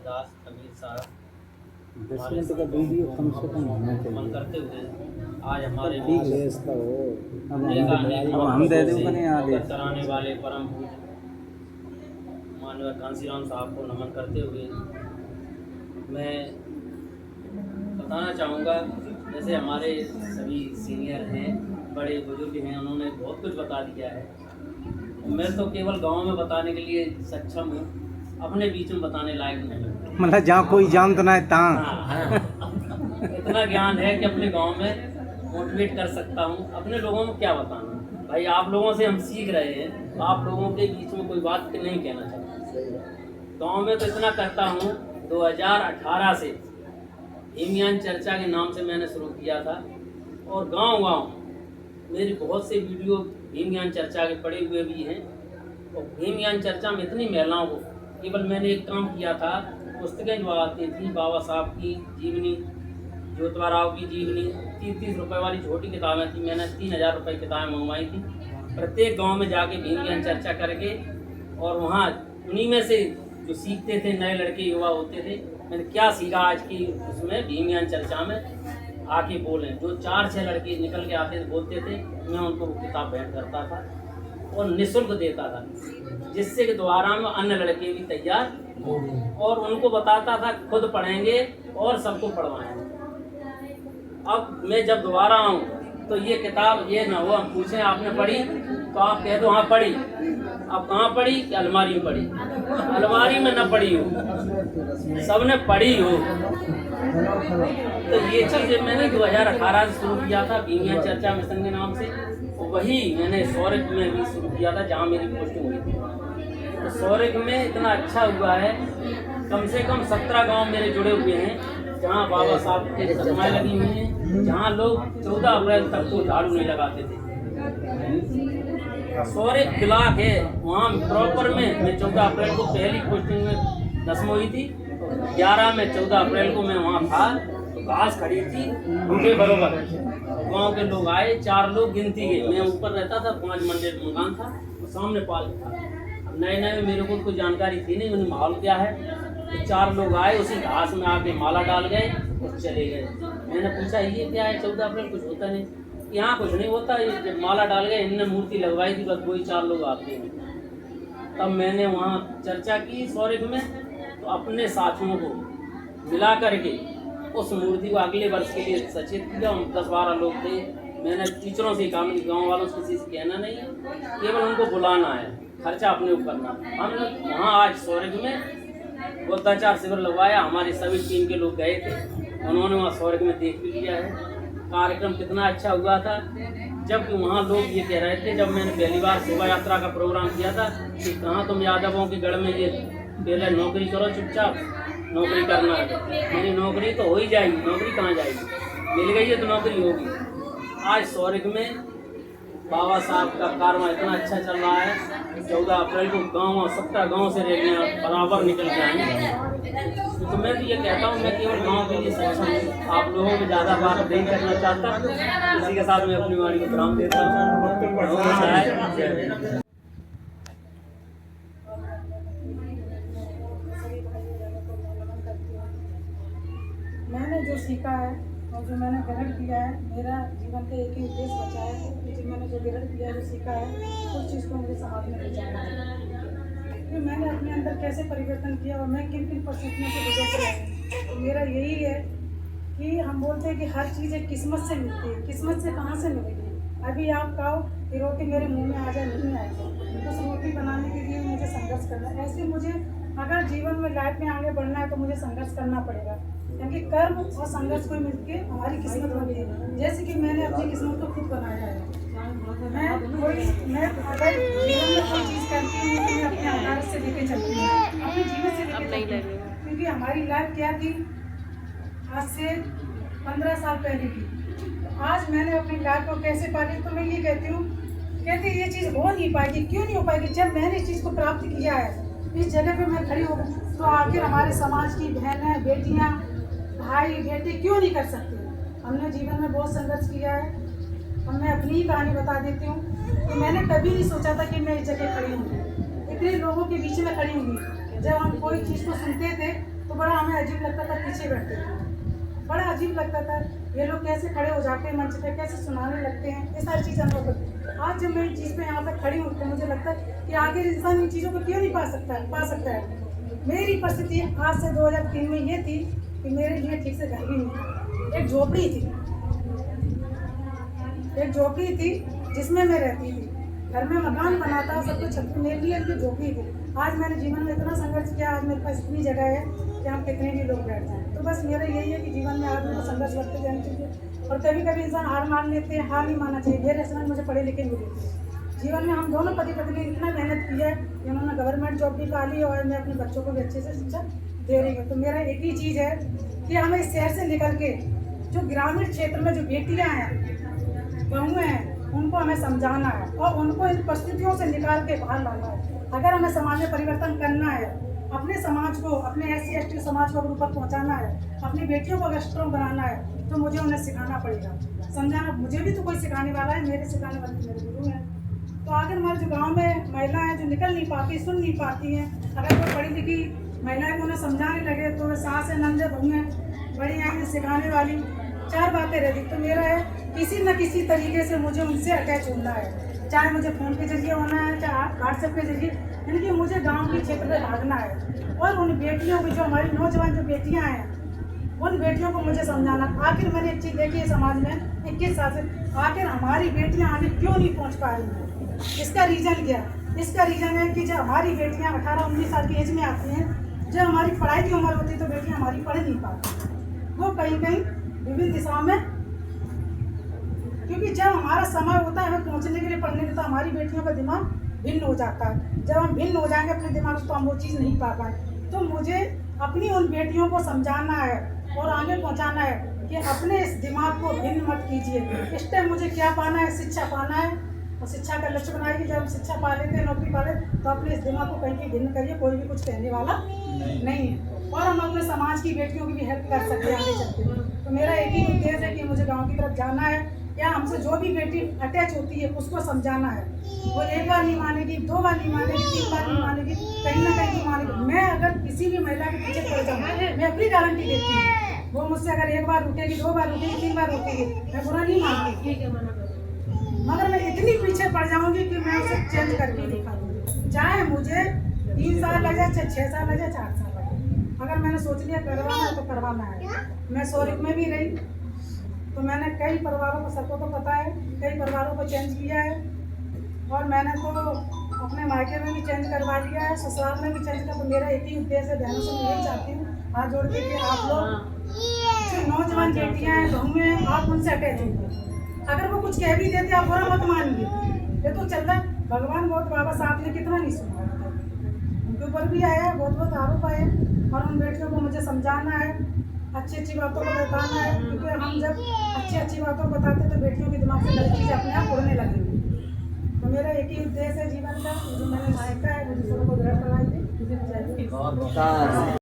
दास कबीर साहब 10 मिनट का वीडियो कम से कम होना मन चाहिए। करते हुए आज हमारे ठीक है इसका वो अब हम दे दो कने आगे कराने वाले परम पूज्य माननीय कांसीराम साहब को नमन करते हुए मैं बताना चाहूँगा, जैसे हमारे सभी सीनियर हैं, बड़े बुजुर्ग हैं, उन्होंने बहुत कुछ बता दिया है। मैं तो केवल गांव में बताने के लिए सक्षम हूँ, अपने बीच में बताने लायक नहीं। मतलब जहाँ कोई जानता ना है तहाँ इतना ज्ञान है कि अपने गांव में मोटिवेट कर सकता हूँ। अपने लोगों में क्या बताना भाई, आप लोगों से हम सीख रहे हैं, आप लोगों के बीच में कोई बात नहीं कहना चाहता। गांव में तो इतना करता हूँ, 2018 से हिमयान चर्चा के नाम से मैंने शुरू किया था और गांव-गांव मेरी बहुत से वीडियो हिमयान चर्चा के पड़े हुए भी हैं। और हिमयान चर्चा में इतनी महिलाओं को केवल मैंने एक काम किया था, पुस्तकें जो आती थी बाबा साहब की जीवनी, ज्योतिबा राव की जीवनी, 30-30 रुपये वाली छोटी किताबें थी, मैंने 3000 रुपये किताबें मंगवाई थी। प्रत्येक गांव में जाके हिमयान चर्चा करके और वहाँ उन्हीं में से जो सीखते थे नए लड़के युवा होते थे, मैंने क्या सीखा आज की उसमें हिमयान चर्चा में आके बोलें। जो 4-6 लड़के निकल के आते थे बोलते थे, मैं उनको वो किताब भेंट करता था और निःशुल्क देता था, जिससे कि दोबारा में अन्य लड़के भी तैयार और उनको बताता था खुद पढ़ेंगे और सबको पढ़वाएंगे। अब मैं जब दोबारा आऊँ तो ये किताब ये ना हो हम पूछें आपने पढ़ी तो आप कह दो हाँ पढ़ी। अब कहाँ पढ़ी कि अलमारी में पढ़ी, अलमारी में न पढ़ी हो, सबने पढ़ी हो। तो ये चीज़ मैंने 2018 से शुरू किया था हिमयान चर्चा मिशन के नाम से। वही मैंने सौरभ में भी शुरू किया था जहाँ मेरी पोस्टिंग हुई थी। तो सौरभ में इतना अच्छा हुआ है, कम से कम 17 गांव मेरे जुड़े हुए हैं जहाँ बाबा साहब की प्रतिमाएं लगी हुई हैं, जहाँ लोग 14 अप्रैल तक तो झाड़ू नहीं लगाते थे। सौरभ ब्लॉक है वहाँ प्रॉपर में मैं 14 अप्रैल को पहली पोस्टिंग में 10 हुई थी, 11 में 14 अप्रैल को मैं वहाँ था तो घास खड़ी थी उनके बरोबर। गांव के लोग आए, 4 लोग गिनती गए, मैं ऊपर रहता था, 5 मंदिर मकान था और सामने पाल था। नए नए में मेरे को कोई जानकारी थी नहीं, मैंने माहौल क्या है। तो 4 लोग आए, उसी घास में आके माला डाल गए और चले गए। मैंने पूछा ये क्या है, 14 अप्रैल कुछ होता नहीं। यहाँ कुछ नहीं होता, ये जब माला डाल गए इनने मूर्ति लगवाई थी, बस वही 4 लोग आते हैं। तब मैंने वहाँ चर्चा की सौरभ में, तो अपने साथियों को मिला करके उस मूर्ति को अगले वर्ष के लिए सचेत किया। 10-12 लोग थे, मैंने टीचरों से कहा कि गाँव वालों से किसी से कहना नहीं है, केवल उनको बुलाना है, खर्चा अपने ऊपर करना। हम लोग वहाँ आज सौरभ में बुद्धाचार शिविर लगवाया, हमारी सभी टीम के लोग गए थे, उन्होंने वहाँ सौरभ में देख भी लिया है कार्यक्रम कितना अच्छा हुआ था। जबकि वहाँ लोग ये कह रहे थे, जब मैंने पहली बार शोभा यात्रा का प्रोग्राम किया था कि कहाँ तुम यादवों के गढ़ में ये पहले नौकरी करो, चुपचाप नौकरी करना है। मेरी नौकरी तो हो ही जाएगी, नौकरी कहाँ जाएगी, मिल गई है तो नौकरी होगी। आज सौरभ में बाबा साहब का कारवां इतना अच्छा चल रहा है, 14 अप्रैल को गाँव 17 गाँव से रैलियाँ बराबर निकल के आएंगे। तो मैं भी ये कहता हूँ, मैं केवल गांव के लिए सक्षम हूँ, आप लोगों में ज़्यादा बात नहीं करना चाहता। इसी के साथ मैं अपनी वाणी को विराम देता हूँ। मैंने जो सीखा है और जो मैंने ग्रहण किया है, मेरा जीवन का एक ही उद्देश्य बचा है कि मैंने जो ग्रहण किया है, जो सीखा है, उस चीज़ को मुझे समाज में ले जाना है। कि मैंने अपने अंदर कैसे परिवर्तन किया और मैं किन किन परिस्थितियों से गुजर रहा हूँ। तो मेरा यही है कि हम बोलते हैं कि हर चीज़ एक किस्मत से मिलती है, किस्मत से कहाँ से मिलेगी। अभी आप कहो कि रोटी मेरे मुंह में आ जाए, नहीं आएगी। उस रोटी बनाने के लिए मुझे संघर्ष करना है। ऐसे मुझे अगर जीवन में लाइफ में आगे बढ़ना है तो मुझे संघर्ष करना पड़ेगा, क्योंकि कर्म और संघर्ष को मिलकर हमारी किस्मत बनती है। जैसे कि मैंने अपनी किस्मत को खुद बनाया है। मैं अगर जीवन में कोई चीज़ करती हूँ तो मैं अपने आधार से लेके चलती हूँ, अपने जीवन से लेके चलती हूँ। क्योंकि हमारी लाइफ क्या थी आज से 15 साल पहले की, तो आज मैंने अपनी लाइफ को कैसे पाली, तो मैं ये कहती हूँ, कहती ये चीज़ हो नहीं पाएगी। क्यों नहीं हो पाएगी? जब मैंने इस चीज़ को प्राप्त किया है, इस जगह पे मैं खड़ी हूँ, तो आखिर हमारे समाज की बहनें, बेटियाँ, भाई, बेटे क्यों नहीं कर सकते? हमने जीवन में बहुत संघर्ष किया है। और मैं अपनी ही कहानी बता देती हूँ कि मैंने कभी नहीं सोचा था कि मैं इस जगह खड़ी हूँ, इतने लोगों के बीच में खड़ी हूँ। जब हम कोई चीज़ को सुनते थे तो बड़ा हमें अजीब लगता था, पीछे बैठते थे, बड़ा अजीब लगता था ये लोग कैसे खड़े हो जाते हैं मंच पे, कैसे सुनाने लगते हैं, ये सारी चीज़ें हम लोग। आज जब मैं इस चीज़ पे यहाँ पे खड़ी हूँ तो मुझे लगता है कि आखिर इंसान इन चीज़ों को क्यों नहीं पा सकता है। मेरी परिस्थिति आज से 2003 में ये थी कि मेरे लिए ठीक से घर भी नहीं था, एक झोपड़ी थी जिसमें मैं रहती थी। घर में मकान बना था, सब कुछ छत, मेरे लिए भी झोपड़ी थी। आज मैंने जीवन में इतना संघर्ष किया, आज मेरे पास इतनी जगह है कि हम कितने भी लोग बैठ जाएं। तो बस मेरा यही है कि जीवन में आदमी को संघर्ष करते जाना चाहिए, और कभी कभी इंसान हार मान लेते हैं, हार नहीं मानना चाहिए। ये रेस्टोरेंट मुझे पढ़े लिखे मिले थे। जीवन में हम दोनों पति पत्नी इतना मेहनत की है कि उन्होंने गवर्नमेंट जॉब भी पा ली और मैं अपने बच्चों को भी अच्छे से शिक्षा दे रही हूँ। तो मेरा एक ही चीज़ है कि हमें इस शहर से निकल के जो ग्रामीण क्षेत्र में जो बेटियाँ हैं, बहुएँ हैं, उनको हमें समझाना है और उनको इन परिस्थितियों से निकाल के बाहर लाना है। अगर हमें समाज में परिवर्तन करना है, अपने समाज को, अपने SC/ST समाज को अगर ऊपर पहुंचाना है, अपनी बेटियों को अगर स्ट्रॉन्ग बनाना है, तो मुझे उन्हें सिखाना पड़ेगा, समझाना। मुझे भी तो कोई सिखाने वाला है, मेरे सिखाने वाले मेरे गुरु हैं। तो आखिर हमारे जो गाँव में महिलाएँ जो निकल नहीं पाती, सुन नहीं पाती हैं, अगर कोई पढ़ी लिखी महिलाएँ को उन्हें समझाने लगे तो सास है, नंदे, बहू हैं, बड़ी आएंगी सिखाने वाली, 4 बातें रहती। तो मेरा है किसी न किसी तरीके से मुझे उनसे अटैच होना है, चाहे मुझे फ़ोन के जरिए होना है, चाहे व्हाट्सएप के जरिए, यानी कि मुझे गांव के क्षेत्र में भागना है। और उन बेटियों को, जो हमारी नौजवान जो बेटियां हैं, उन बेटियों को मुझे समझाना। आखिर मैंने एक चीज़ देखी है समाज में 21 साल से, आखिर हमारी बेटियां आगे क्यों नहीं पहुंच पा रही हैं? इसका रीज़न क्या? इसका रीज़न है कि जब हमारी बेटियाँ 18-19 साल की एज में आती हैं, जब हमारी पढ़ाई की उम्र होती है, तो बेटियाँ हमारी पढ़ नहीं पाती, वो कहीं विभिन्न दिशाओं में। क्योंकि जब हमारा समय होता है हमें पहुंचने के लिए, पढ़ने के, तो हमारी बेटियों का दिमाग भिन्न हो जाता है। जब हम भिन्न हो जाएंगे अपने दिमाग से, तो हम वो चीज़ नहीं पा पाए। तो मुझे अपनी उन बेटियों को समझाना है और आगे पहुंचाना है कि अपने इस दिमाग को भिन्न मत कीजिए। इस टाइम मुझे क्या पाना है? शिक्षा पाना है, और शिक्षा का लक्ष्य बनाइए कि जब हम शिक्षा पा लेते हैं, नौकरी पा लेते, तो अपने इस दिमाग को कहीं भी भिन्न करिए, कोई भी कुछ कहने वाला नहीं है। और हम अपने समाज की बेटियों की भी हेल्प कर सकते हैं आगे चलते। तो मेरा एक ही उद्देश्य है कि मुझे गाँव की तरफ जाना है, या हमसे जो भी बेटी अटैच होती है उसको समझाना है। वो 1 बार नहीं मानेगी, 2 बार नहीं मानेगी, 3 बार नहीं मानेगी, कहीं ना कहीं तो मानेगी। मैं अगर किसी भी महिला के पीछे पड़ जाऊँ, मैं अपनी गारंटी देती हूँ, वो मुझसे अगर 1 बार रुकेगी, 2 बार रुकेगी, 3 बार रुकेगी, मैं बुरा नहीं मानती, मगर मैं इतनी पीछे पड़ जाऊँगी कि मैं उसे चेंज करके दिखा दूँगी। चाहे मुझे 3 साल लग जाए, चाहे 6 साल लग जाए, 4 साल लगे, अगर मैंने सोच लिया करवाना है तो करवाना है। मैं सौरिक में भी रही, तो मैंने कई परिवारों को, सबको तो पता है, कई परिवारों को चेंज किया है, और मैंने तो अपने मायके में भी चेंज करवा लिया है, ससुराल में भी चेंज किया। तो मेरा एक ही उद्देश्य है, बहनों से मैं यही चाहती हूँ हाथ जोड़ के कि आप लोग जो नौजवान बेटियाँ हैं, बहू हैं, आप उनसे अटैच होंगे। अगर वो कुछ कह भी देते आप बुरा मत मानिए, ये तो चल रहा है। भगवान बहुत बाबा साहब ने कितना नहीं सुना, उनके ऊपर भी आया है, बहुत आरोप आए, और उन बेटियों को मुझे समझाना है, अच्छी अच्छी बातों को बताना है। क्योंकि हम जब अच्छी बातों को बताते हैं तो बेटियों के दिमाग से गलत चीज़ें अपने आप उड़ने लगेंगी। तो मेरा एक ही उद्देश्य है जीवन का, जो मैंने सीखा है, वो दूसरों को ग्रहण कराएंगे।